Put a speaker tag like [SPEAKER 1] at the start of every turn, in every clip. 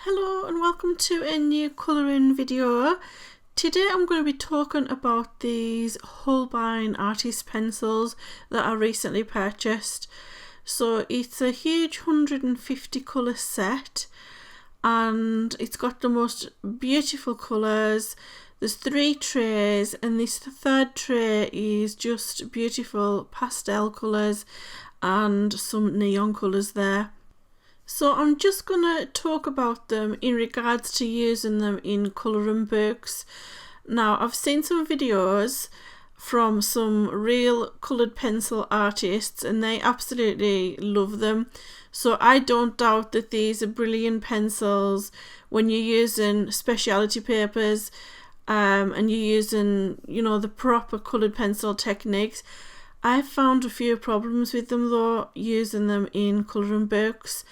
[SPEAKER 1] Hello and welcome to a new colouring video. Today I'm going to be talking about these Holbein Artists Pencils that I recently purchased. So it's a huge 150 colour set and it's got the most beautiful colours. There's 3 trays and this third tray is just beautiful pastel colours and some neon colours there. So I'm just going to talk about them in regards to using them in colouring books. Now I've seen some videos from some real coloured pencil artists and they absolutely love them. So I don't doubt that these are brilliant pencils when you're using specialty papers and you're using, the proper coloured pencil techniques. I've found a few problems with them though, using them in colouring books.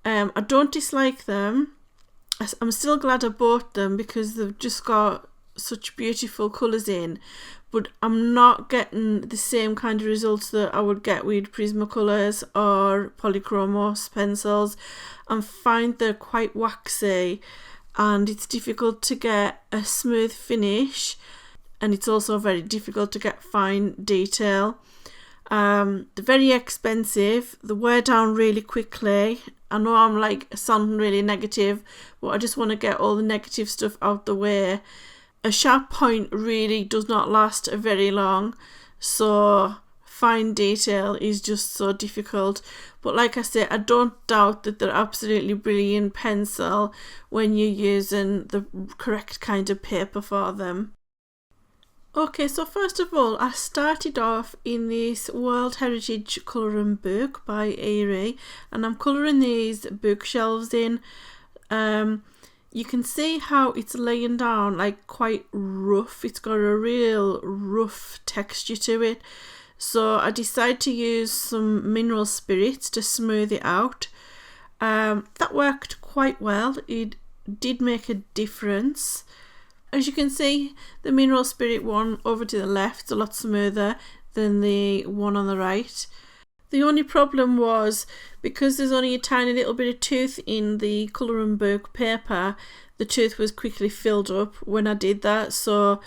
[SPEAKER 1] I don't dislike them. I'm still glad I bought them because they've just got such beautiful colours in, but I'm not getting the same kind of results that I would get with Prismacolors or polychromos pencils. I find they're quite waxy and it's difficult to get a smooth finish, and it's also very difficult to get fine detail. They're very expensive, they wear down really quickly. I know I'm sounding really negative, but I just want to get all the negative stuff out the way. A sharp point really does not last very long, so fine detail is just so difficult. But like I say, I don't doubt that they're absolutely brilliant pencil when you're using the correct kind of paper for them. Okay, so first of all, I started off in this World Heritage colouring book by Erie, and I'm colouring these bookshelves in. You can see how it's laying down quite rough. It's got a real rough texture to it. So I decided to use some mineral spirits to smooth it out. That worked quite well. It did make a difference. As you can see, the mineral spirit one over to the left is a lot smoother than the one on the right. The only problem was, because there's only a tiny little bit of tooth in the colouring book paper, the tooth was quickly filled up when I did that, so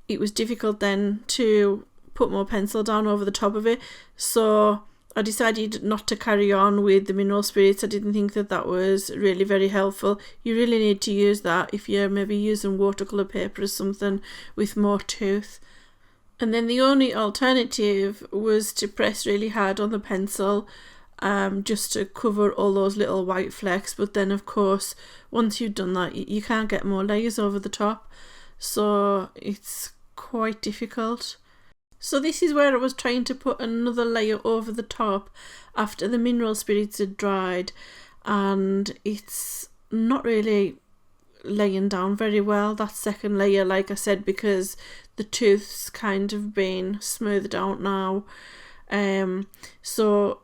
[SPEAKER 1] it was difficult then to put more pencil down over the top of it. So I decided not to carry on with the mineral spirits. I didn't think that was really very helpful. You really need to use that if you're maybe using watercolour paper or something with more tooth. And then the only alternative was to press really hard on the pencil just to cover all those little white flecks. But then of course, once you've done that, you can't get more layers over the top. So it's quite difficult. So this is where I was trying to put another layer over the top after the mineral spirits had dried, and it's not really laying down very well, that second layer, like I said, because the tooth's kind of been smoothed out now. So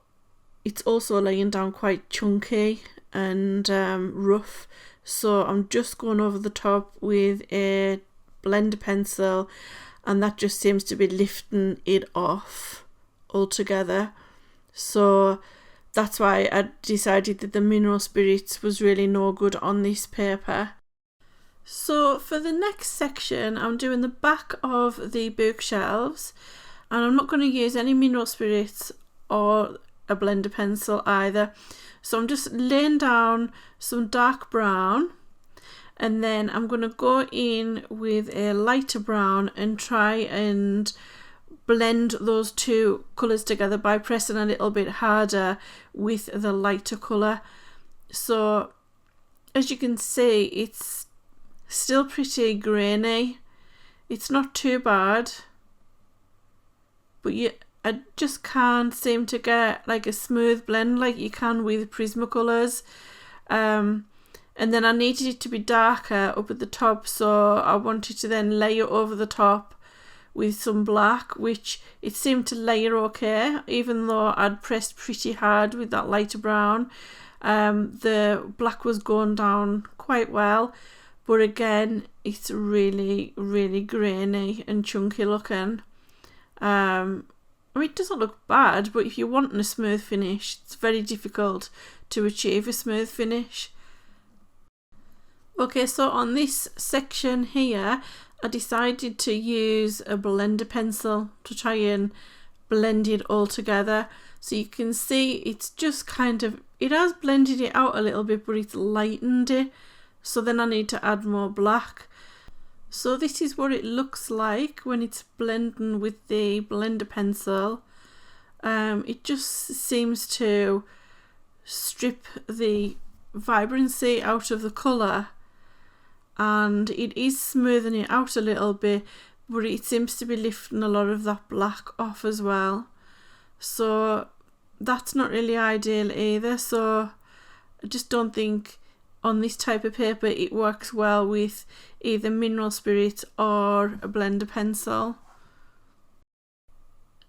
[SPEAKER 1] it's also laying down quite chunky and rough. So I'm just going over the top with a blender pencil, and that just seems to be lifting it off altogether. So that's why I decided that the mineral spirits was really no good on this paper. So for the next section, I'm doing the back of the bookshelves, and I'm not going to use any mineral spirits or a blender pencil either. So I'm just laying down some dark brown, and then I'm going to go in with a lighter brown and try and blend those two colours together by pressing a little bit harder with the lighter colour. So as you can see, it's still pretty grainy. It's not too bad, but I just can't seem to get a smooth blend like you can with Prismacolors. And then I needed it to be darker up at the top, so I wanted to then layer over the top with some black, which it seemed to layer okay, even though I'd pressed pretty hard with that lighter brown. The black was going down quite well, but again, it's really, really grainy and chunky looking. It doesn't look bad, but if you're wanting a smooth finish, it's very difficult to achieve a smooth finish. Okay, so on this section here, I decided to use a blender pencil to try and blend it all together. So you can see it's just kind of, it has blended it out a little bit, but it's lightened it. So then I need to add more black. So this is what it looks like when it's blending with the blender pencil. It just seems to strip the vibrancy out of the colour, and it is smoothing it out a little bit, but it seems to be lifting a lot of that black off as well. So that's not really ideal either. So I just don't think on this type of paper it works well with either mineral spirit or a blender pencil.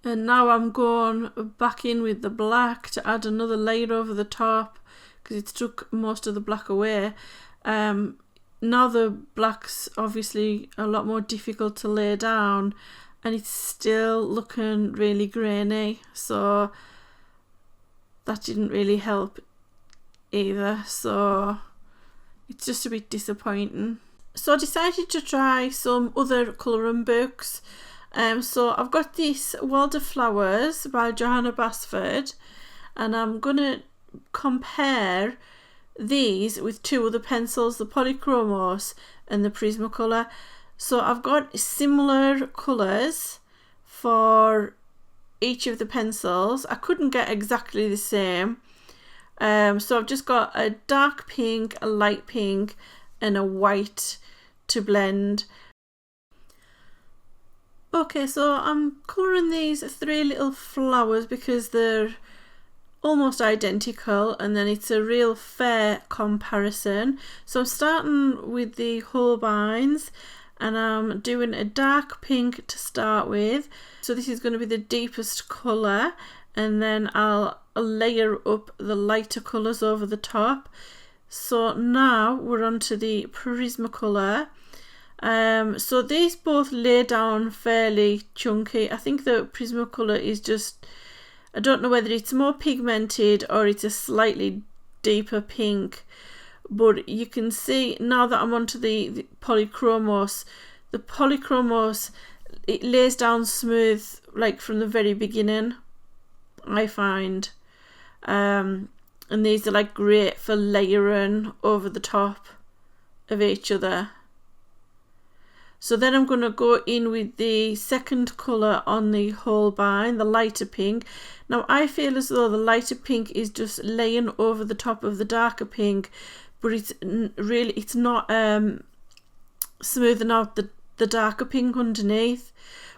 [SPEAKER 1] And now I'm going back in with the black to add another layer over the top because it took most of the black away. Now the black's obviously a lot more difficult to lay down, and it's still looking really grainy, so that didn't really help either, so it's just a bit disappointing. So I decided to try some other colouring books. So I've got this World of Flowers by Johanna Basford, and I'm gonna compare these with two other pencils, the Polychromos and the Prismacolor. So I've got similar colours for each of the pencils. I couldn't get exactly the same. So I've just got a dark pink, a light pink and a white to blend. Okay, so I'm colouring these three little flowers because they're almost identical, and then it's a real fair comparison. So I'm starting with the Holbeins, and I'm doing a dark pink to start with. So this is going to be the deepest colour, and then I'll layer up the lighter colours over the top. So now we're on to the Prismacolor. So these both lay down fairly chunky. I think the Prismacolor is just, I don't know whether it's more pigmented or it's a slightly deeper pink, but you can see now that I'm onto the Polychromos, it lays down smooth like from the very beginning, I find. And these are like great for layering over the top of each other. So then I'm going to go in with the second colour on the Holbein, the lighter pink. Now I feel as though the lighter pink is just laying over the top of the darker pink, but it's not smoothing out the darker pink underneath.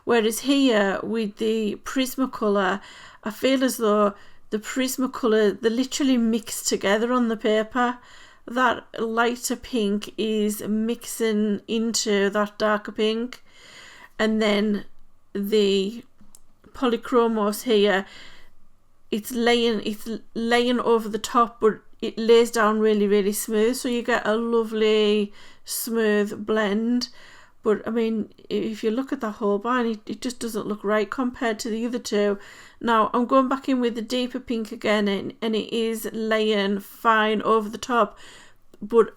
[SPEAKER 1] Whereas here with the Prismacolor, I feel as though the Prismacolor, they literally mix together on the paper. That lighter pink is mixing into that darker pink, and then the Polychromos here, it's laying over the top, but it lays down really, really smooth, so you get a lovely smooth blend. But I mean, if you look at the Holbein, it just doesn't look right compared to the other two. Now I'm going back in with the deeper pink again, and it is laying fine over the top, but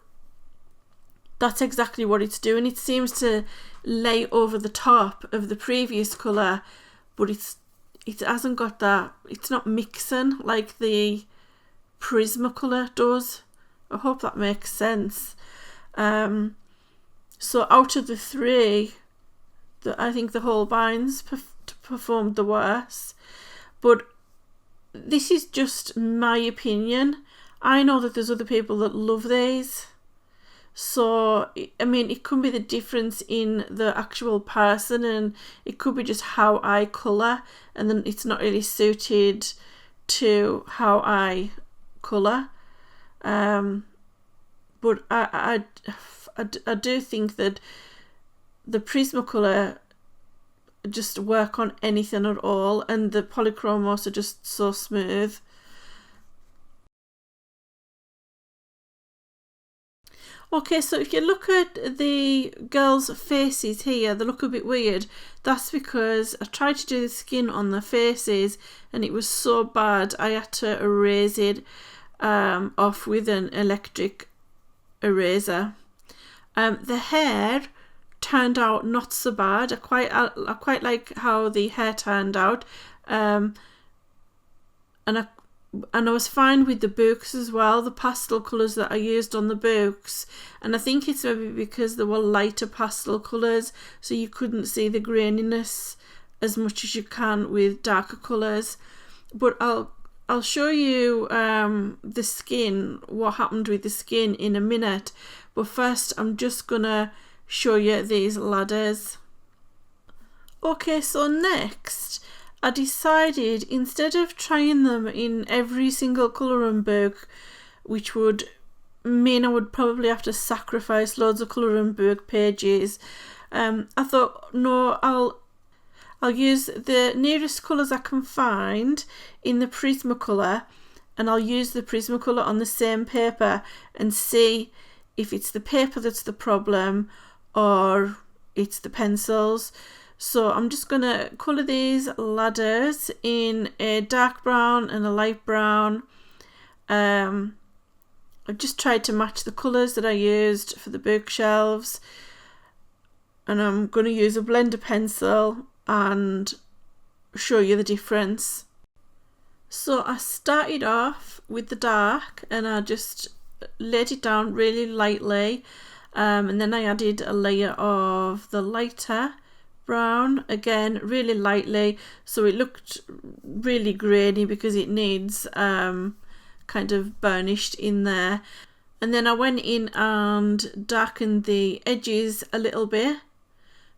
[SPEAKER 1] that's exactly what it's doing. It seems to lay over the top of the previous colour, but it hasn't got that, it's not mixing like the Prismacolor does. I hope that makes sense. So out of the three, I think the Holbeins performed the worst, but this is just my opinion. I know that there's other people that love these, so I mean, it could be the difference in the actual person, and it could be just how I colour, and then it's not really suited to how I colour. But I do think that the Prismacolor just work on anything at all, and the Polychromos are just so smooth. Okay, so if you look at the girls' faces here, they look a bit weird. That's because I tried to do the skin on the faces and it was so bad I had to erase it off with an electric eraser. The hair turned out not so bad. I quite like how the hair turned out, and I was fine with the books as well, the pastel colours that I used on the books. And I think it's maybe because they were lighter pastel colours, so you couldn't see the graininess as much as you can with darker colours. But I'll show you the skin, what happened with the skin in a minute. But first I'm just gonna show you these ladders. Okay, so next I decided, instead of trying them in every single colouring book, which would mean I would probably have to sacrifice loads of colouring book pages, I thought, no, I'll use the nearest colours I can find in the Prismacolor, and I'll use the Prismacolor on the same paper and see if it's the paper that's the problem or it's the pencils. So I'm just going to colour these ladders in a dark brown and a light brown. I've just tried to match the colours that I used for the bookshelves, and I'm going to use a blender pencil and show you the difference. So I started off with the dark and I just laid it down really lightly, and then I added a layer of the lighter brown, again really lightly, so it looked really grainy because it needs kind of burnished in there. And then I went in and darkened the edges a little bit,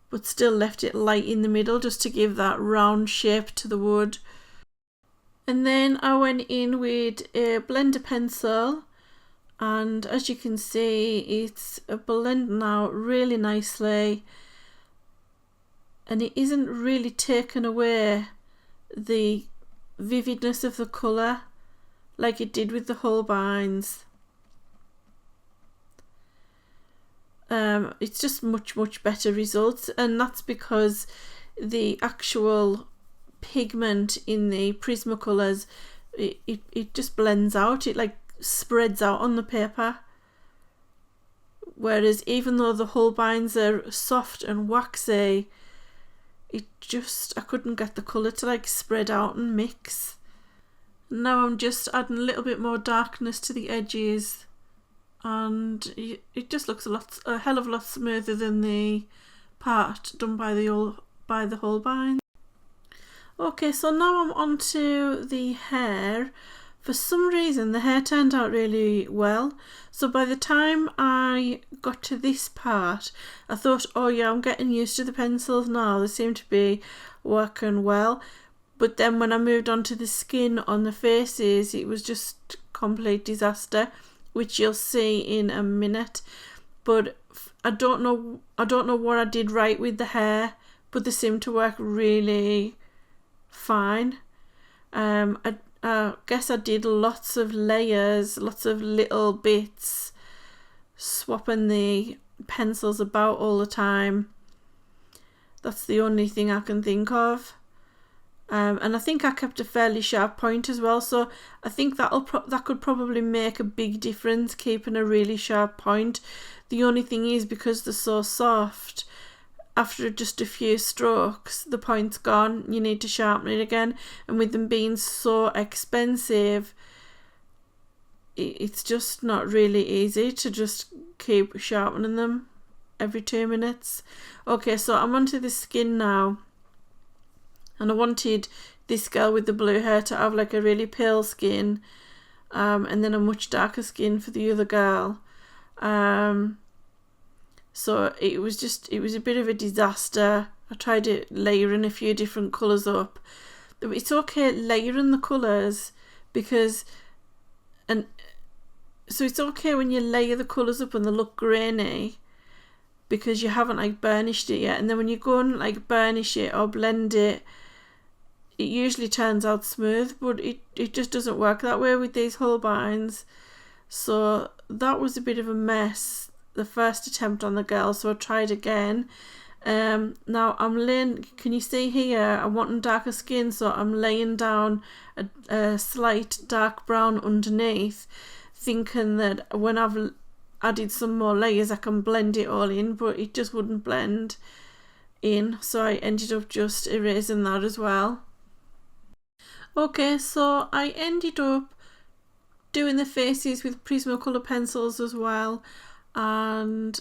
[SPEAKER 1] but still left it light in the middle just to give that round shape to the wood. And then I went in with a blender pencil, and as you can see, it's blending out really nicely, and it isn't really taken away the vividness of the colour like it did with the Holbeins. It's just much better results, and that's because the actual pigment in the Prismacolors, it just blends out, it like spreads out on the paper, whereas even though the Holbeins are soft and waxy, I couldn't get the colour to like spread out and mix. Now I'm just adding a little bit more darkness to the edges, and it just looks a hell of a lot smoother than the part done by the Holbein. Okay, so now I'm on to the hair. For some reason the hair turned out really well, so by the time I got to this part I thought, oh yeah, I'm getting used to the pencils now, they seem to be working well. But then when I moved on to the skin on the faces, it was just complete disaster, which you'll see in a minute. But I don't know what I did right with the hair, but they seem to work really fine. I guess I did lots of layers, lots of little bits, swapping the pencils about all the time. That's the only thing I can think of. And I think I kept a fairly sharp point as well, so I think that could probably make a big difference, keeping a really sharp point. The only thing is, because they're so soft, after just a few strokes the point's gone, you need to sharpen it again, and with them being so expensive, it's just not really easy to just keep sharpening them every 2 minutes. Okay, so I'm onto the skin now, and I wanted this girl with the blue hair to have like a really pale skin, and then a much darker skin for the other girl. So it was a bit of a disaster. I tried it layering a few different colours up. It's okay layering the colours so it's okay when you layer the colours up and they look grainy, because you haven't like burnished it yet, and then when you go and like burnish it or blend it, it usually turns out smooth, but it just doesn't work that way with these Holbeins. So that was a bit of a mess, the first attempt on the girl, so I tried again. Now I'm laying, can you see here, I'm wanting darker skin, so I'm laying down a slight dark brown underneath, thinking that when I've added some more layers I can blend it all in, but it just wouldn't blend in, so I ended up just erasing that as well. Okay, so I ended up doing the faces with Prismacolor pencils as well, and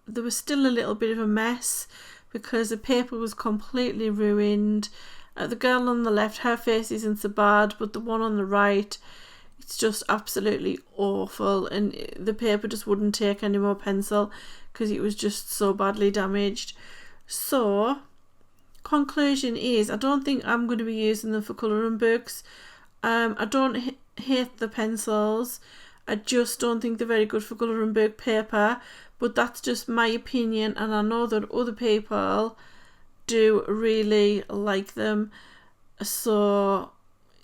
[SPEAKER 1] there was still a little bit of a mess because the paper was completely ruined. The girl on the left, her face isn't so bad, but the one on the right, it's just absolutely awful, and the paper just wouldn't take any more pencil because it was just so badly damaged. So conclusion is, I don't think I'm going to be using them for colouring books. I don't hate the pencils, I just don't think they're very good for colouring book paper, but that's just my opinion, and I know that other people do really like them, so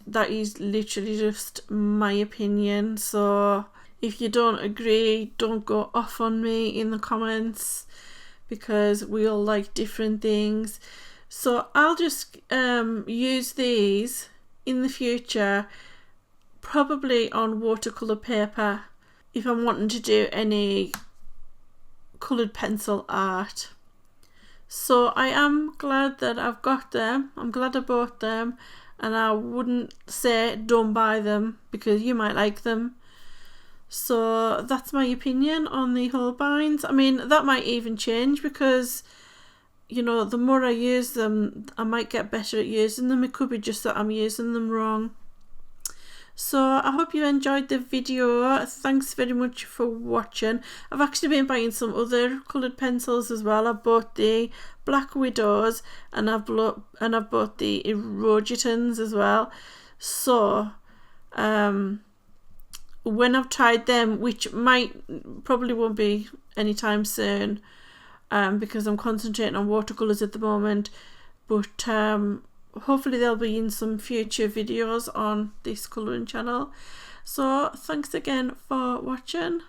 [SPEAKER 1] that is literally just my opinion. So if you don't agree, don't go off on me in the comments, because we all like different things. So I'll just use these in the future, probably on watercolour paper, if I'm wanting to do any coloured pencil art. So I am glad that I've got them. I'm glad I bought them, and I wouldn't say don't buy them because you might like them. So that's my opinion on the Holbeins. I mean, that might even change because, you know, the more I use them, I might get better at using them. It could be just that I'm using them wrong. So I hope you enjoyed the video. Thanks very much for watching. I've actually been buying some other coloured pencils as well. I bought the Black Widows, and I've bought the Erogitons as well. So when I've tried them, which probably won't be anytime soon, because I'm concentrating on watercolours at the moment, but hopefully they'll be in some future videos on this colouring channel. So thanks again for watching.